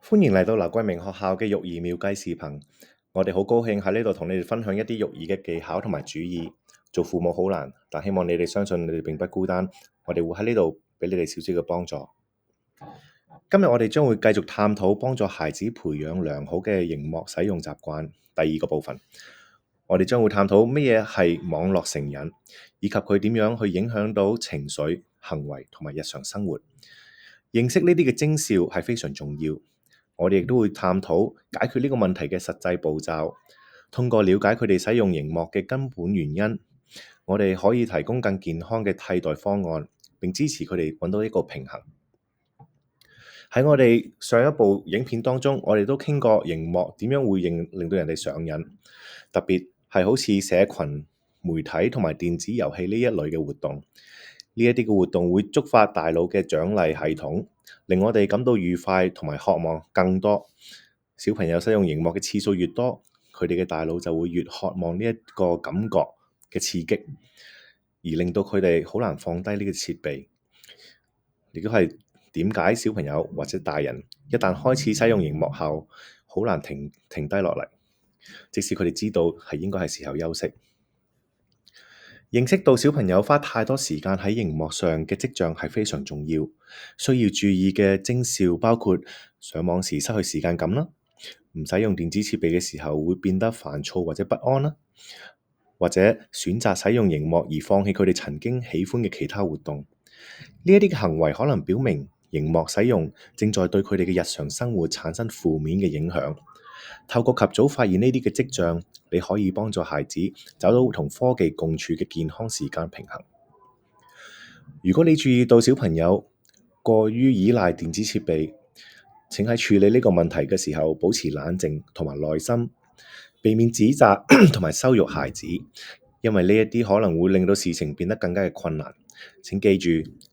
歡迎嚟到劉桂明學校嘅育兒妙計視頻，我哋好高興喺呢度同你哋分享一啲育兒嘅技巧同埋主意。做父母好難，但希望你哋相信你哋並不孤單，我哋會喺呢度俾你哋少少嘅幫助。今日我哋將會繼續探討幫助孩子培養良好嘅熒幕使用習慣。第二個部分，我哋將會探討乜嘢係網絡成癮，以及佢點樣去影響到情緒、行為同埋日常生活。認識呢啲嘅徵兆係非常重要。我哋亦都會探討解決呢個問題嘅實際步驟，通過了解佢哋使用熒幕嘅根本原因，我哋可以提供更健康嘅替代方案，並支持佢哋揾到一個平衡。喺我哋上一部影片當中，我哋都傾過熒幕點樣會令到人哋上癮，特別係好似社群媒體同埋電子遊戲呢一類嘅活動。呢一啲嘅活動會觸發大腦嘅獎勵系統，令我哋感到愉快同埋渴望更多。小朋友使用熒幕嘅次數越多，佢哋嘅大腦就會越渴望呢一個感覺嘅刺激，而令到佢哋好難放低呢個設備。亦都係點解小朋友或者大人一旦開始使用熒幕後，好難停低落嚟，即使佢哋知道係應該係時候休息。認識到小朋友花太多時間喺熒幕上嘅跡象係非常重要，需要注意嘅徵兆包括上網時失去時間感啦，唔使用電子設備嘅時候會變得煩躁或者不安啦，或者選擇使用熒幕而放棄佢哋曾經喜歡嘅其他活動。呢一啲嘅行為可能表明熒幕使用正在對佢哋嘅日常生活產生負面嘅影響。透過及早發現呢啲嘅跡象，你可以幫助孩子找到同科技共處嘅健康時間平衡。如果你注意到小朋友過於依賴電子設備，請喺處理呢個問題嘅時候保持冷靜同埋耐心，避免指責同埋羞辱孩子，因為呢一啲可能會令到事情變得更加嘅困難。請記住，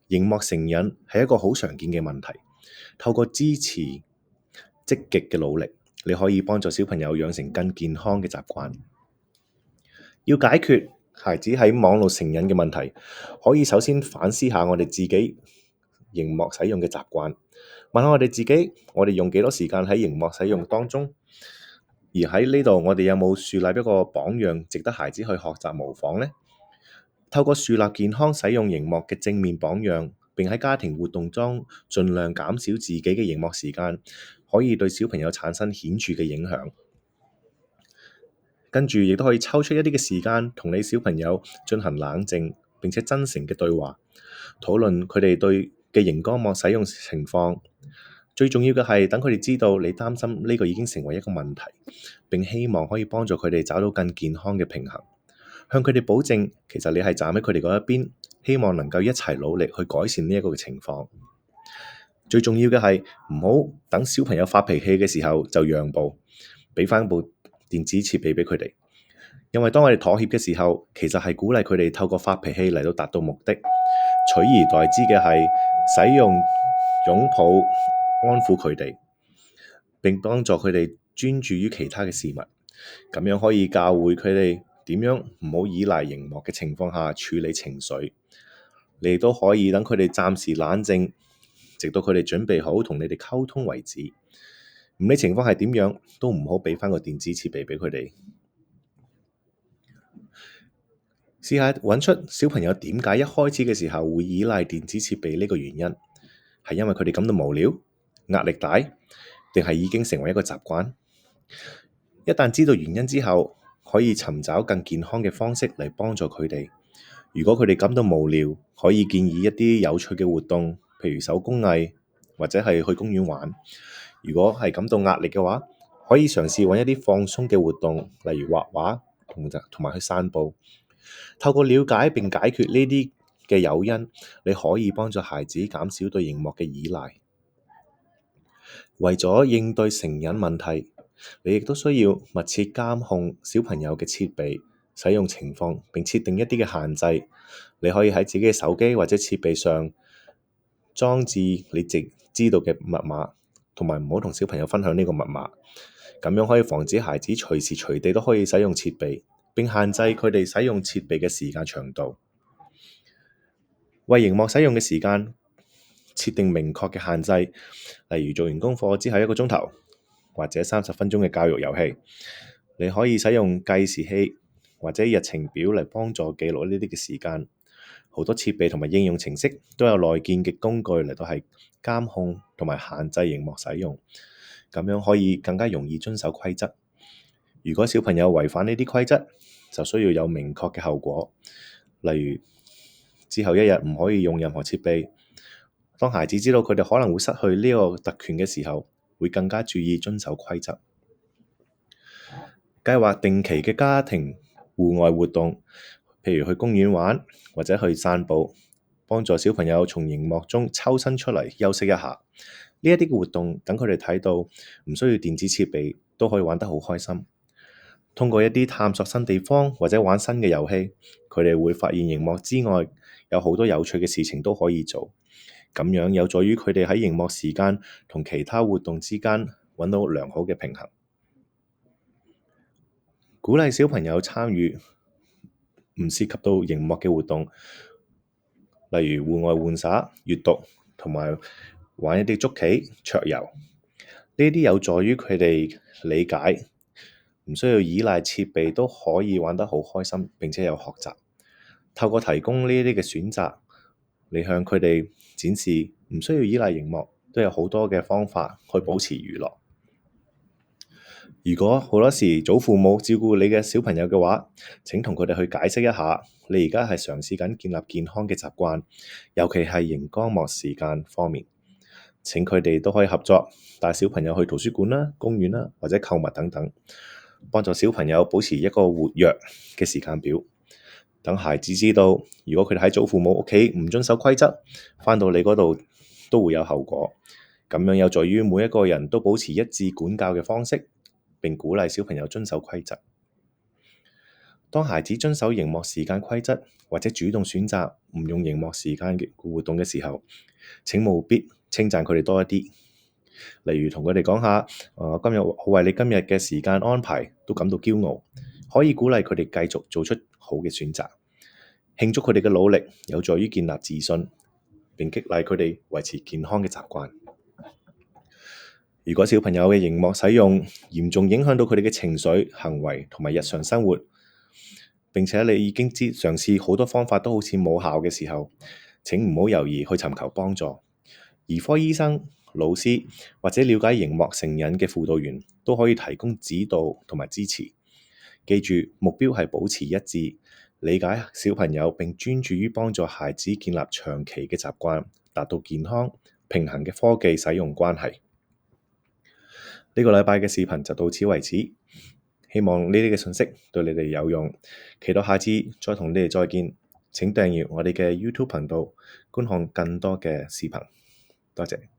熒幕成癮係一個好常見嘅問題。透過支持積極嘅努力，你可以幫助小朋友養成更健康嘅習慣。要解決孩子喺網絡成癮嘅問題，可以首先反思下我哋自己熒幕使用嘅習慣，問下我哋自己，我哋用幾多時間喺熒幕使用當中？而喺呢度，我哋有冇樹立一個榜樣，值得孩子去學習模仿呢？透過樹立健康使用熒幕嘅正面榜樣，並喺家庭活動中盡量減少自己嘅熒幕時間，可以對小朋友產生顯著嘅影響。跟住亦都可以抽出一啲嘅時間，同你小朋友進行冷靜並且真誠嘅對話，討論佢哋對嘅熒光幕使用情況。最重要嘅係等佢哋知道你擔心呢個已經成為一個問題，並希望可以幫助佢哋找到更健康嘅平衡。向佢哋保證，其實你係站喺佢哋嗰一邊，希望能夠一齊努力去改善呢一個嘅情況。最重要嘅係唔好等小朋友發脾氣嘅時候就讓步，畀返部電子設備畀佢哋。因為當我哋妥協嘅時候，其實係鼓勵佢哋透過發脾氣嚟到達到目的，取而代之嘅係使用擁抱安撫佢哋，並幫助佢哋專注於其他嘅事物。咁樣可以教會佢哋點樣唔好依賴熒幕嘅情況下處理情緒。你亦都可以等佢哋暫時冷靜，直到佢哋準備好同你哋溝通為止。唔理情況係點樣，都唔好畀返個電子設備畀佢哋。試下揾出小朋友點解一開始嘅時候會依賴電子設備呢個原因，係因為佢哋感到無聊、壓力大，定係已經成為一個習慣？一旦知道原因之後，可以尋找更健康嘅方式嚟幫助佢哋。如果佢哋感到無聊，可以建議一啲有趣嘅活動，譬如手工藝或者係去公園玩。如果係感到壓力嘅話，可以嘗試揾一啲放鬆嘅活動，例如畫畫同埋去散步。透過了解並解決呢啲嘅誘因，你可以幫助孩子減少對熒幕嘅依賴。為咗應對成癮問題，你亦都需要密切監控小朋友嘅設備使用情況，並設定一啲嘅限制。你可以喺自己嘅手機或者設備上裝置你知道嘅密碼，同埋唔好同小朋友分享呢個密碼。咁樣可以防止孩子隨時隨地都可以使用設備，並限制佢哋使用設備嘅時間長度。為熒幕使用嘅時間設定明確嘅限制，例如做完功課之後1個鐘頭，或者30分鐘嘅教育遊戲。你可以使用計時器或者日程表嚟幫助記錄呢啲嘅時間。好多設備同埋應用程式都有內建嘅工具嚟到係監控同埋限制螢幕使用，咁樣可以更加容易遵守規則。如果小朋友違反呢啲規則，就需要有明確嘅後果，例如之後1日唔可以用任何設備。當孩子知道佢哋可能會失去呢個特權嘅時候，會更加注意遵守規則。計劃定期嘅家庭戶外活動，譬如去公園玩或者去散步，幫助小朋友從螢幕中抽身出嚟休息一下。呢一啲活動等佢哋睇到唔需要電子設備都可以玩得好開心。通過一啲探索新地方或者玩新嘅遊戲，佢哋會發現螢幕之外有好多有趣嘅事情都可以做。咁樣有助於佢哋喺螢幕時間同其他活動之間揾到良好嘅平衡。鼓勵小朋友參與唔涉及到螢幕嘅活動，例如戶外玩耍、閱讀同埋玩一啲捉棋、桌遊。呢啲有助於佢哋理解，唔需要依賴設備都可以玩得好開心，並且有學習。透過提供呢啲嘅選擇，你向佢哋展示唔需要依賴螢幕，都有好多嘅方法去保持娛樂。如果好多時祖父母照顧你嘅小朋友嘅話，請同佢哋去解釋一下，你而家係嘗試緊建立健康嘅習慣，尤其係螢光幕時間方面。請佢哋都可以合作，帶小朋友去圖書館啦、公園啦，或者購物等等，幫助小朋友保持一個活躍嘅時間表。等孩子知道，如果佢哋喺祖父母屋企唔遵守規則，返到你嗰度都會有後果。咁樣有助於每一個人都保持一致管教嘅方式，並鼓勵小朋友遵守規則。當孩子遵守螢幕時間規則，或者主動選擇唔用螢幕時間嘅活動嘅時候，請務必稱讚佢哋多一啲。例如同佢哋講下，今日我為你今日嘅時間安排都感到驕傲，可以鼓勵佢哋繼續做出好嘅選擇，慶祝佢哋嘅努力，有助於建立自信，並激勵佢哋維持健康嘅習慣。如果小朋友嘅螢幕使用嚴重影響到佢哋嘅情緒、行為同埋日常生活，並且你已經嘗試好多方法都好似冇效嘅時候，請唔好猶豫去尋求幫助。兒科醫生、老師或者了解螢幕成癮嘅輔導員都可以提供指導同埋支持。記住，目標係保持一致，理解小朋友並專注於幫助孩子建立長期嘅習慣，達到健康平衡嘅科技使用關係。呢個禮拜嘅視頻就到此為止，希望呢啲嘅信息對你哋有用，期待下次再同你哋再見。請訂閱我哋嘅 YouTube 頻道，觀看更多嘅視頻。多謝。